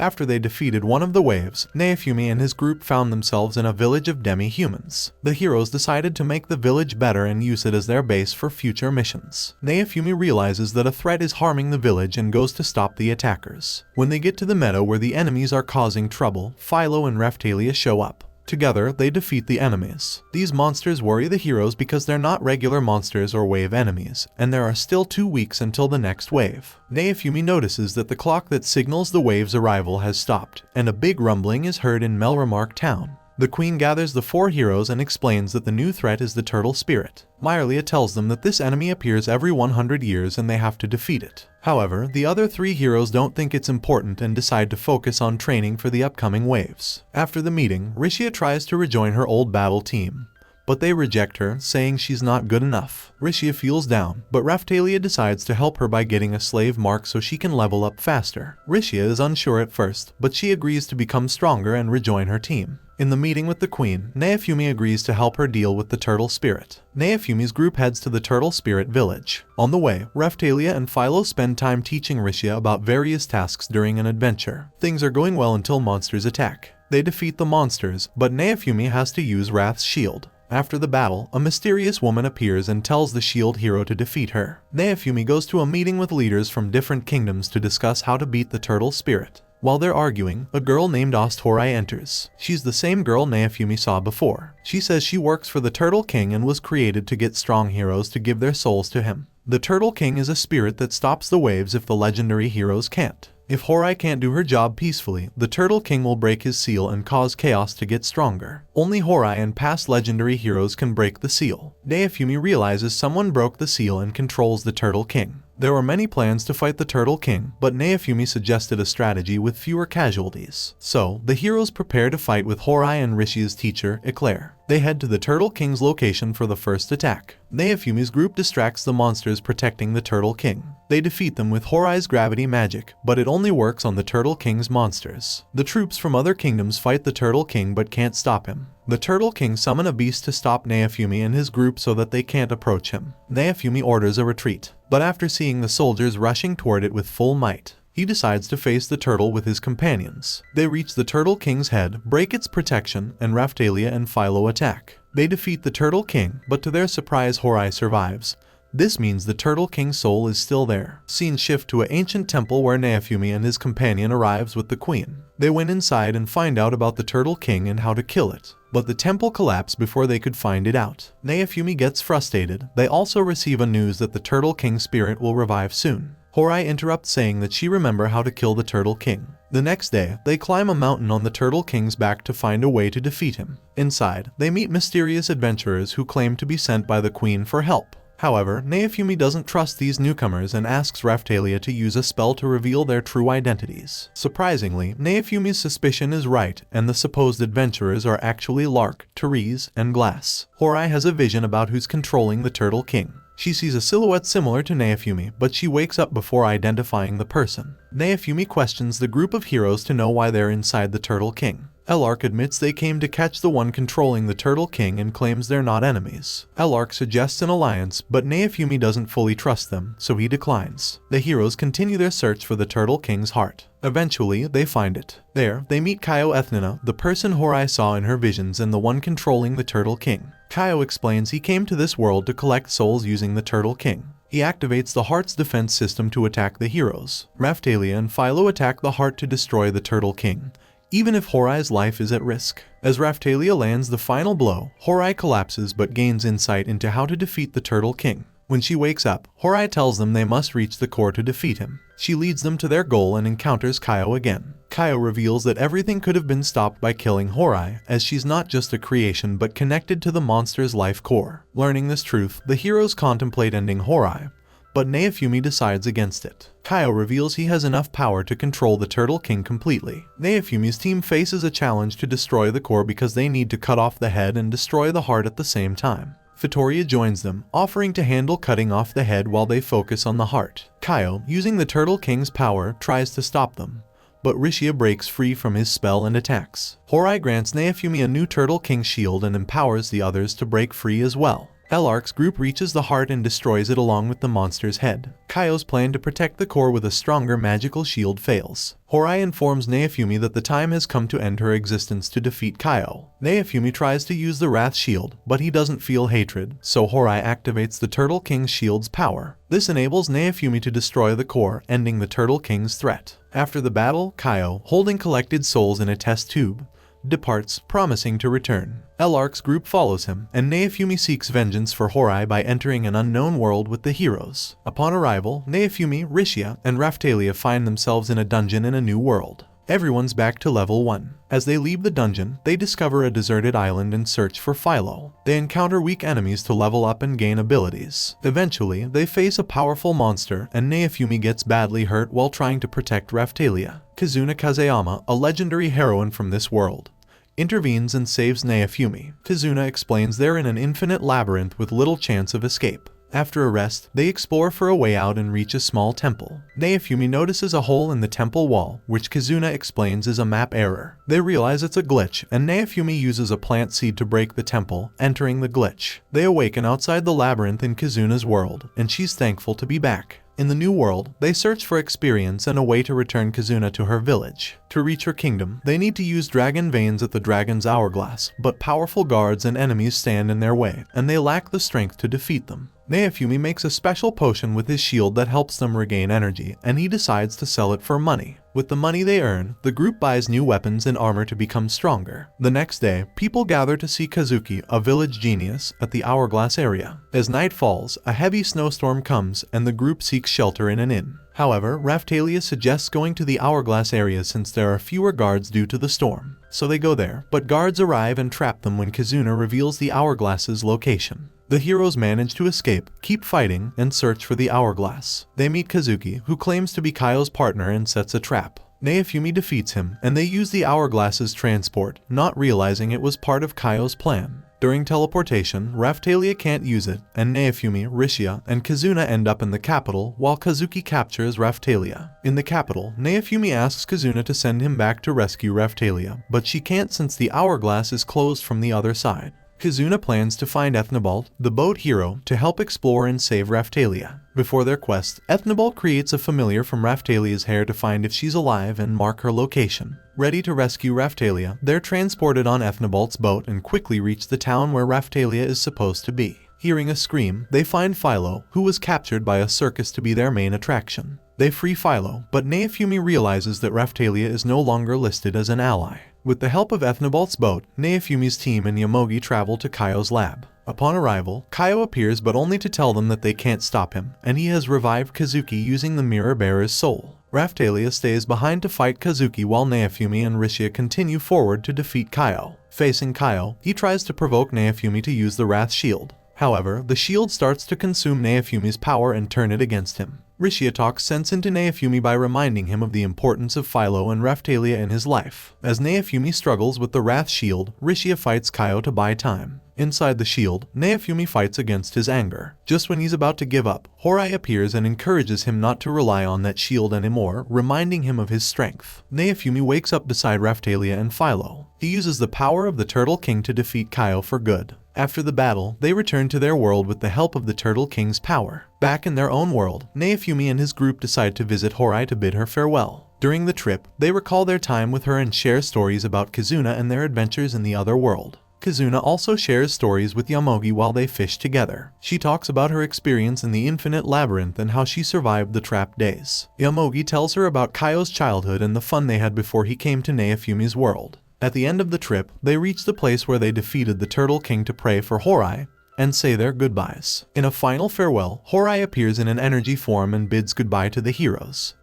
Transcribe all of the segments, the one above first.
After they defeated one of the waves, Naofumi and his group found themselves in a village of demi-humans. The heroes decided to make the village better and use it as their base for future missions. Naofumi realizes that a threat is harming the village and goes to stop the attackers. When they get to the meadow where the enemies are causing trouble, Philo and Raphtalia show up. Together, they defeat the enemies. These monsters worry the heroes because they're not regular monsters or wave enemies, and there are still 2 weeks until the next wave. Naofumi notices that the clock that signals the wave's arrival has stopped, and a big rumbling is heard in Melromarc town. The queen gathers the 4 heroes and explains that the new threat is the turtle spirit. Myrlia tells them that this enemy appears every 100 years and they have to defeat it. However, the other 3 heroes don't think it's important and decide to focus on training for the upcoming waves. After the meeting, Rishia tries to rejoin her old battle team, but they reject her, saying she's not good enough. Rishia feels down, but Raphtalia decides to help her by getting a slave mark so she can level up faster. Rishia is unsure at first, but she agrees to become stronger and rejoin her team. In the meeting with the queen, Naofumi agrees to help her deal with the turtle spirit. Naofumi's group heads to the turtle spirit village. On the way, Raphtalia and Philo spend time teaching Rishia about various tasks during an adventure. Things are going well until monsters attack. They defeat the monsters, but Naofumi has to use Wrath's shield. After the battle, a mysterious woman appears and tells the shield hero to defeat her. Naofumi goes to a meeting with leaders from different kingdoms to discuss how to beat the turtle spirit. While they're arguing, a girl named Osthorai enters. She's the same girl Naofumi saw before. She says she works for the Turtle King and was created to get strong heroes to give their souls to him. The Turtle King is a spirit that stops the waves if the legendary heroes can't. If Horai can't do her job peacefully, the Turtle King will break his seal and cause chaos to get stronger. Only Horai and past legendary heroes can break the seal. Naofumi realizes someone broke the seal and controls the Turtle King. There were many plans to fight the Turtle King, but Naofumi suggested a strategy with fewer casualties. So, the heroes prepare to fight with Horai and Rishia's teacher, Eclair. They head to the Turtle King's location for the first attack. Naofumi's group distracts the monsters protecting the Turtle King. They defeat them with Horai's gravity magic, but it only works on the Turtle King's monsters. The troops from other kingdoms fight the Turtle King but can't stop him. The Turtle King summons a beast to stop Naofumi and his group so that they can't approach him. Naofumi orders a retreat, but after seeing the soldiers rushing toward it with full might, he decides to face the turtle with his companions. They reach the Turtle King's head, break its protection, and Raphtalia and Philo attack. They defeat the Turtle King, but to their surprise Horai survives. This means the Turtle King's soul is still there. Scenes shift to an ancient temple where Naofumi and his companion arrives with the queen. They went inside and find out about the Turtle King and how to kill it, but the temple collapsed before they could find it out. Naofumi gets frustrated. They also receive a news that the Turtle King's spirit will revive soon. Horai interrupts saying that she remembers how to kill the Turtle King. The next day, they climb a mountain on the Turtle King's back to find a way to defeat him. Inside, they meet mysterious adventurers who claim to be sent by the queen for help. However, Naofumi doesn't trust these newcomers and asks Raphtalia to use a spell to reveal their true identities. Surprisingly, Naofumi's suspicion is right, and the supposed adventurers are actually Lark, Therese, and Glass. Horai has a vision about who's controlling the Turtle King. She sees a silhouette similar to Naofumi, but she wakes up before identifying the person. Naofumi questions the group of heroes to know why they're inside the Turtle King. Elark admits they came to catch the one controlling the Turtle King and claims they're not enemies. Elark suggests an alliance, but Naofumi doesn't fully trust them, so he declines. The heroes continue their search for the Turtle King's heart. Eventually, they find it. There, they meet Kaio Ethnina, the person Horai saw in her visions and the one controlling the Turtle King. Kaio explains he came to this world to collect souls using the Turtle King. He activates the heart's defense system to attack the heroes. Raphtalia and Philo attack the heart to destroy the Turtle King, even if Horai's life is at risk. As Raphtalia lands the final blow, Horai collapses but gains insight into how to defeat the Turtle King. When she wakes up, Horai tells them they must reach the core to defeat him. She leads them to their goal and encounters Kaio again. Kaio reveals that everything could have been stopped by killing Horai, as she's not just a creation but connected to the monster's life core. Learning this truth, the heroes contemplate ending Horai, but Naofumi decides against it. Kaio reveals he has enough power to control the Turtle King completely. Naofumi's team faces a challenge to destroy the core because they need to cut off the head and destroy the heart at the same time. Vittoria joins them, offering to handle cutting off the head while they focus on the heart. Kaio, using the Turtle King's power, tries to stop them, but Rishia breaks free from his spell and attacks. Horai grants Naofumi a new Turtle King shield and empowers the others to break free as well. Elark's group reaches the heart and destroys it along with the monster's head. Kaio's plan to protect the core with a stronger magical shield fails. Horai informs Naofumi that the time has come to end her existence to defeat Kaio. Naofumi tries to use the Wrath Shield, but he doesn't feel hatred, so Horai activates the Turtle King's shield's power. This enables Naofumi to destroy the core, ending the Turtle King's threat. After the battle, Kaio, holding collected souls in a test tube, departs, promising to return. Elark's group follows him, and Naofumi seeks vengeance for Horai by entering an unknown world with the heroes. Upon arrival, Naofumi, Rishia, and Raphtalia find themselves in a dungeon in a new world. Everyone's back to level 1. As they leave the dungeon, they discover a deserted island and search for Philo. They encounter weak enemies to level up and gain abilities. Eventually, they face a powerful monster, and Naofumi gets badly hurt while trying to protect Raphtalia. Kazuna Kazeyama, a legendary heroine from this world, intervenes and saves Naofumi. Kazuna explains they're in an infinite labyrinth with little chance of escape. After a rest, they explore for a way out and reach a small temple. Naofumi notices a hole in the temple wall, which Kazuna explains is a map error. They realize it's a glitch, and Naofumi uses a plant seed to break the temple, entering the glitch. They awaken outside the labyrinth in Kazuna's world, and she's thankful to be back. In the new world, they search for experience and a way to return Kazuna to her village. To reach her kingdom, they need to use dragon veins at the dragon's hourglass, but powerful guards and enemies stand in their way, and they lack the strength to defeat them. Naofumi makes a special potion with his shield that helps them regain energy, and he decides to sell it for money. With the money they earn, the group buys new weapons and armor to become stronger. The next day, people gather to see Kazuki, a village genius, at the hourglass area. As night falls, a heavy snowstorm comes, and the group seeks shelter in an inn. However, Raphtalia suggests going to the hourglass area since there are fewer guards due to the storm. So they go there, but guards arrive and trap them when Kazuna reveals the hourglass's location. The heroes manage to escape, keep fighting, and search for the hourglass. They meet Kazuki, who claims to be Kaio's partner and sets a trap. Naofumi defeats him, and they use the hourglass's transport, not realizing it was part of Kaio's plan. During teleportation, Raphtalia can't use it, and Naofumi, Rishia, and Kazuna end up in the capital, while Kazuki captures Raphtalia. In the capital, Naofumi asks Kazuna to send him back to rescue Raphtalia, but she can't since the hourglass is closed from the other side. Kazuna plans to find Ethnabalt, the boat hero, to help explore and save Raphtalia. Before their quest, Ethnabalt creates a familiar from Raphtalia's hair to find if she's alive and mark her location. Ready to rescue Raphtalia, they're transported on Ethnabalt's boat and quickly reach the town where Raphtalia is supposed to be. Hearing a scream, they find Philo, who was captured by a circus to be their main attraction. They free Philo, but Naofumi realizes that Raphtalia is no longer listed as an ally. With the help of Ethnabalt's boat, Naofumi's team and Yomogi travel to Kaio's lab. Upon arrival, Kaio appears but only to tell them that they can't stop him, and he has revived Kazuki using the Mirror Bearer's soul. Raphtalia stays behind to fight Kazuki while Naofumi and Rishia continue forward to defeat Kaio. Facing Kaio, he tries to provoke Naofumi to use the Wrath Shield. However, the shield starts to consume Naofumi's power and turn it against him. Rishia talks sense into Naofumi by reminding him of the importance of Philo and Raphtalia in his life. As Naofumi struggles with the Wrath Shield, Rishia fights Kaio to buy time. Inside the shield, Naofumi fights against his anger. Just when he's about to give up, Horai appears and encourages him not to rely on that shield anymore, reminding him of his strength. Naofumi wakes up beside Raphtalia and Philo. He uses the power of the Turtle King to defeat Kaio for good. After the battle, they return to their world with the help of the Turtle King's power. Back in their own world, Naofumi and his group decide to visit Horai to bid her farewell. During the trip, they recall their time with her and share stories about Kazuna and their adventures in the other world. Kazuna also shares stories with Yomogi while they fish together. She talks about her experience in the infinite labyrinth and how she survived the trapped days. Yomogi tells her about Kaio's childhood and the fun they had before he came to Naofumi's world. At the end of the trip, they reach the place where they defeated the Turtle King to pray for Horai and say their goodbyes. In a final farewell, Horai appears in an energy form and bids goodbye to the heroes.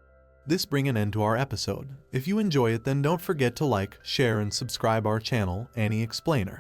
This brings an end to our episode. If you enjoy it, then don't forget to like, share, and subscribe our channel, Aniexplainer.